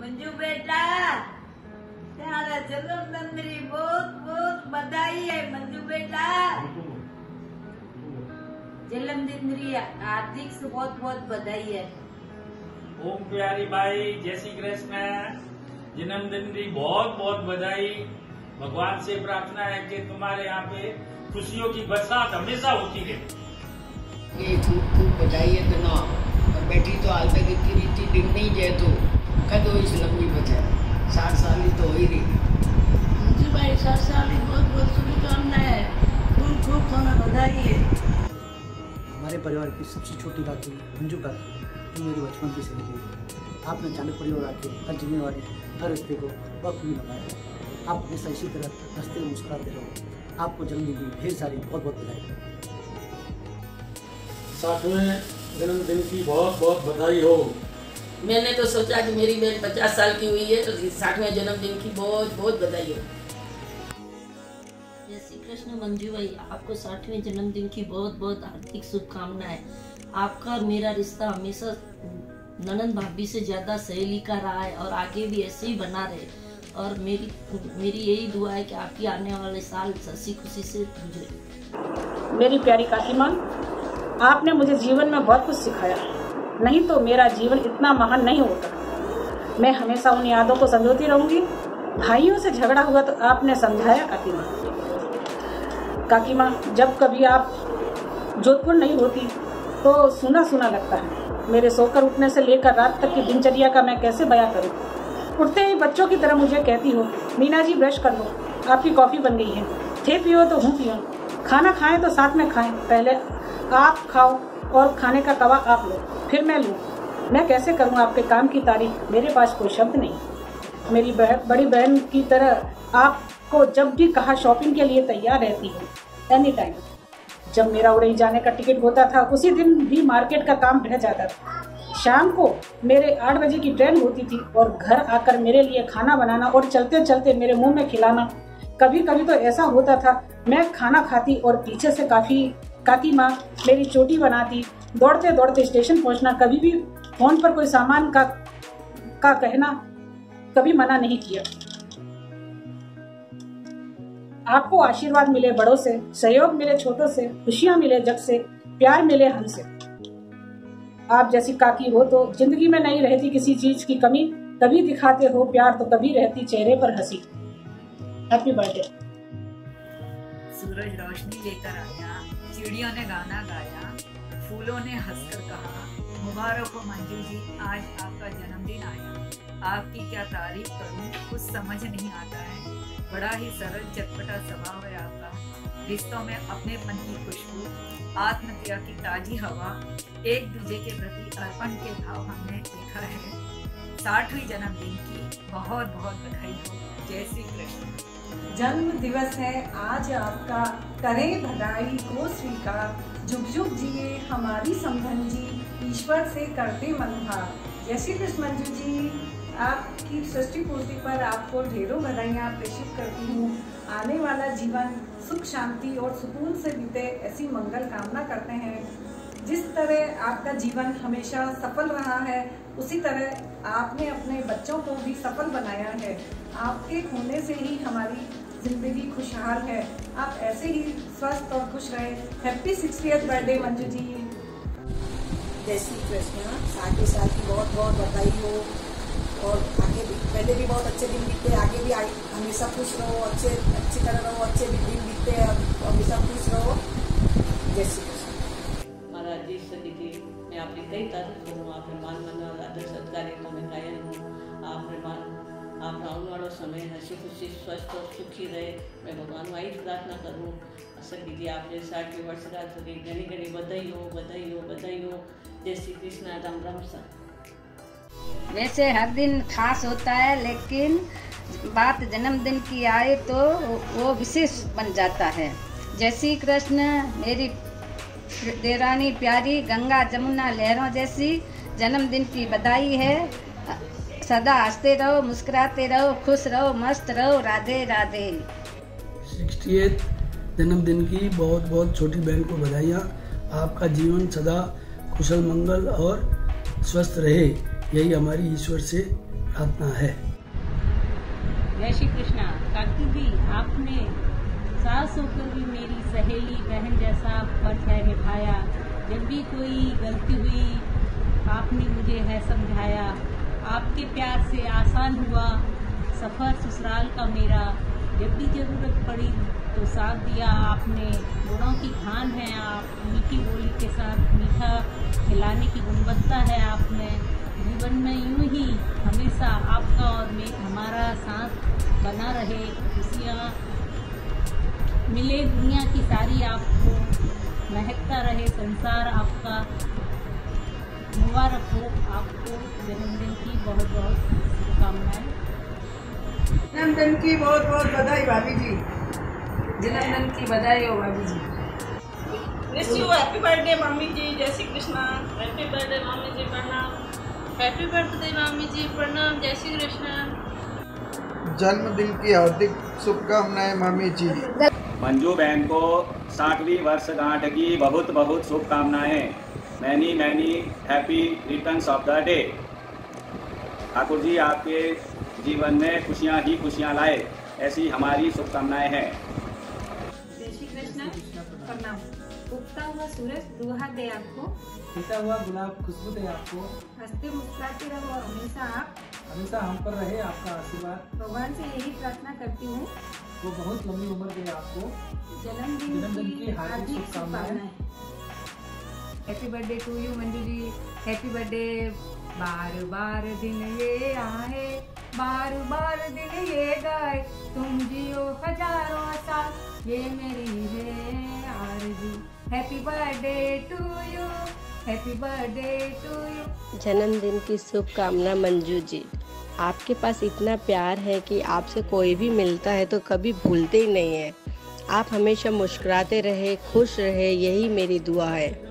मंजू बेटा, तुम्हारा जन्मदिन मेरी बहुत बहुत बधाई है। मंजू बेटा, जन्मदिन मेरी हार्दिक से बहुत बहुत बधाई है। ओम प्यारी भाई, जय श्री कृष्ण। जन्मदिन की बहुत बहुत बधाई। भगवान से प्रार्थना है कि तुम्हारे यहाँ पे खुशियों की बरसात हमेशा होती रहे। ये खूब खूब बधाई है तो ना, और बैठी तो हाल तक इतनी रीति दिन नहीं जाए तो कदो इस लंबी बचा 60 साल ही तो हो ही रही। मंजू भाई 60 साल की बहुत बहुत शुभकामनाएं है। खूब खूब खाना बधाई है। हमारे परिवार की सबसे छोटी काकी मंजू काकी जो मेरी बचपन की सहेली है। आपने चाणक्य परिवार आके हर जिम्मेवारी हर रिश्ते को वक्त में लगाया। आप हमेशा इसी तरह हंसते मुस्कुराते रहो। आपको जन्मदिन की ढेर सारी बहुत बहुत बधाई। 60वें जन्मदिन की बहुत बहुत बधाई हो। मैंने तो सोचा कि मेरी बहन 50 साल की हुई है तो 60वें जन्मदिन की बहुत बहुत बधाई हो। जय श्री कृष्ण। मंजू भाई, आपको 60वें जन्मदिन की बहुत बहुत हार्दिक शुभकामनाएं। आपका और मेरा रिश्ता हमेशा ननद भाभी से ज्यादा सहेली का रहा है और आगे भी ऐसे ही बना रहे। और मेरी यही दुआ है कि आपकी आने वाले साल हंसी खुशी से गुजरे। मेरी प्यारी काकी माँ, आपने मुझे जीवन में बहुत कुछ सिखाया, नहीं तो मेरा जीवन इतना महान नहीं होता। मैं हमेशा उन यादों को संजोती रहूंगी। भाइयों से झगड़ा हुआ तो आपने समझाया काकी माँ। काकी माँ, जब कभी आप जोधपुर नहीं होती तो सुना सुना लगता है। मेरे सोकर उठने से लेकर रात तक की दिनचर्या का मैं कैसे बयां करूं। उठते ही बच्चों की तरह मुझे कहती हो, मीना जी ब्रश कर लो, आपकी कॉफी बन गई है, थे पियो तो हूँ पियो, खाना खाएं तो साथ में खाएं, पहले आप खाओ और खाने का तवा आप लो, फिर मैं लूँ। मैं कैसे करूँ आपके काम की तारीफ, मेरे पास कोई शब्द नहीं। मेरी बड़ी बहन की तरह आपको जब भी कहा शॉपिंग के लिए तैयार रहती है, एनी टाइम। जब मेरा उड़ई जाने का टिकट होता था उसी दिन भी मार्केट का काम रह जाता था। शाम को मेरे 8 बजे की ट्रेन होती थी और घर आकर मेरे लिए खाना बनाना और चलते चलते मेरे मुंह में खिलाना। कभी कभी तो ऐसा होता था मैं खाना खाती और पीछे से काकी माँ मेरी चोटी बनाती। दौड़ते दौड़ते स्टेशन पहुंचना, कभी भी फोन पर कोई सामान का कहना कभी मना नहीं किया। आपको आशीर्वाद मिले बड़ों से, सहयोग मिले छोटों से, खुशियां मिले जग से, प्यार मिले हमसे। आप जैसी काकी हो तो जिंदगी में नहीं रहती किसी चीज की कमी। कभी दिखाते हो प्यार तो कभी रहती चेहरे पर हंसी। Happy birthday. सूरज रोशनी लेकर आया, चिड़ियों ने गाना गाया, फूलों ने हंसकर कहा, मुबारक हो मंजू जी, आज आपका जन्मदिन आया। आपकी क्या तारीफ करूं, कुछ समझ नहीं आता है। बड़ा ही सरल चटपटा स्वभाव है आपका। रिश्तों में अपनेपन की खुशबू, आत्मत्याग की ताजी हवा, एक दूसरे के प्रति अर्पण के भाव हमने देखा है। 60वीं जन्मदिन की बहुत बहुत बधाई हो। जय श्री कृष्ण। जन्म दिवस है आज आपका, करें बधाई को स्वीकार। जुग जुग जिए हमारी समधन जी, ईश्वर से करते मनभार। जय श्री कृष्ण मंजू जी, आपकी सृष्टि पूर्ति पर आपको ढेरों बधाइयाँ प्रेषित करती हूँ। आने वाला जीवन सुख शांति और सुकून से बीते, ऐसी मंगल कामना करते हैं। जिस तरह आपका जीवन हमेशा सफल रहा है, उसी तरह आपने अपने बच्चों को भी सफल बनाया है। आपके होने से ही हमारी जिंदगी खुशहाल है। आप ऐसे ही स्वस्थ और खुश रहे। Happy 60th birthday Manju ji. जय श्री कृष्ण। 60 साल की बहुत बहुत बधाई हो और आगे भी, पहले भी बहुत अच्छे दिन बीते, आगे भी हमेशा खुश रहो, अच्छी तरह रहो, अच्छे भी दिन बीते, हमेशा खुश रहो। जय श्री कृष्ण। महाराज जी सदी थी, मैं आपकी कई तारीफ करूँ। आपने मान मना आदर सत्कार तो मैं कायल हूँ। आप आने वाला समय हंसी खुशी स्वस्थ और सुखी रहे। मैं भगवान वाई प्रार्थना करूँ। सदी जी आपने 60वीं वर्षगांठ की घनी घनी बधाई हो, बधाई हो, बधाई हो। जय श्री कृष्ण। राम राम सा। वैसे हर दिन खास होता है, लेकिन बात जन्मदिन की आए तो वो विशेष बन जाता है। जय श्री कृष्ण। मेरी देरानी प्यारी, गंगा जमुना लहरों जैसी जन्मदिन की बधाई है। सदा हंसते रहो, मुस्कुराते रहो, खुश रहो, मस्त रहो। राधे राधे। 60th जन्मदिन की बहुत बहुत छोटी बहन को बधाइयाँ। आपका जीवन सदा कुशल मंगल और स्वस्थ रहे, यही हमारी ईश्वर से प्रार्थना है। जय श्री कृष्णा। काकी जी, आपने सास होकर भी मेरी सहेली बहन जैसा फर्ज है निभाया। जब भी कोई गलती हुई आपने मुझे है समझाया। आपके प्यार से आसान हुआ सफ़र ससुराल का मेरा। जब भी ज़रूरत पड़ी तो साथ दिया आपने। गुणों की खान है आप, मीठी बोली के साथ मीठा खिलाने की गुणवत्ता है आपने। जीवन में यूं ही हमेशा आपका और हमारा साथ बना रहे। खुशियाँ मिले दुनिया की सारी आपको, महकता रहे संसार आपका। मुबारक हो आपको जन्मदिन की बहुत बहुत शुभकामनाएं। जन्मदिन की बहुत बहुत बधाई भाभी जी। जन्मदिन की बधाई हो भाभी जी। Wish you happy birthday mummy ji. जय Shri Krishna. Happy birthday mummy ji, प्रणाम। हैप्पी बर्थडे मम्मी जी, प्रणाम। जय श्री कृष्णा। जन्मदिन की हार्दिक शुभकामनाएं मम्मी जी। मंजू बहन को 60वीं वर्षगांठ की बहुत बहुत शुभकामनाएं। Many many happy returns of the day. Thakur ji आपके जीवन में खुशियां ही खुशियां लाए, ऐसी हमारी शुभकामनाएं हैं। जय श्री कृष्ण। प्रणाम। उगता हुआ सूरज दुआ दे आपको, खिलता हुआ गुलाब खुशबू दे आपको। हंसते मुस्कुराते रहो और हमेशा हम पर रहे आपका आशीर्वाद। भगवान से यही प्रार्थना करती हूँ वो बहुत लंबी उम्र दे आपको। जन्मदिन की हार्दिक शुभकामनाएं। Happy birthday to you Manju ji. Happy birthday. बार बार दिन ये आए, बार बार दिन ये गए, तुम जियो हजारों साल, ये मेरी है आरज़ू। Happy birthday to you, happy birthday to you. जन्मदिन की शुभकामना मंजू जी। आपके पास इतना प्यार है कि आपसे कोई भी मिलता है तो कभी भूलते ही नहीं है। आप हमेशा मुस्कुराते रहे, खुश रहे, यही मेरी दुआ है।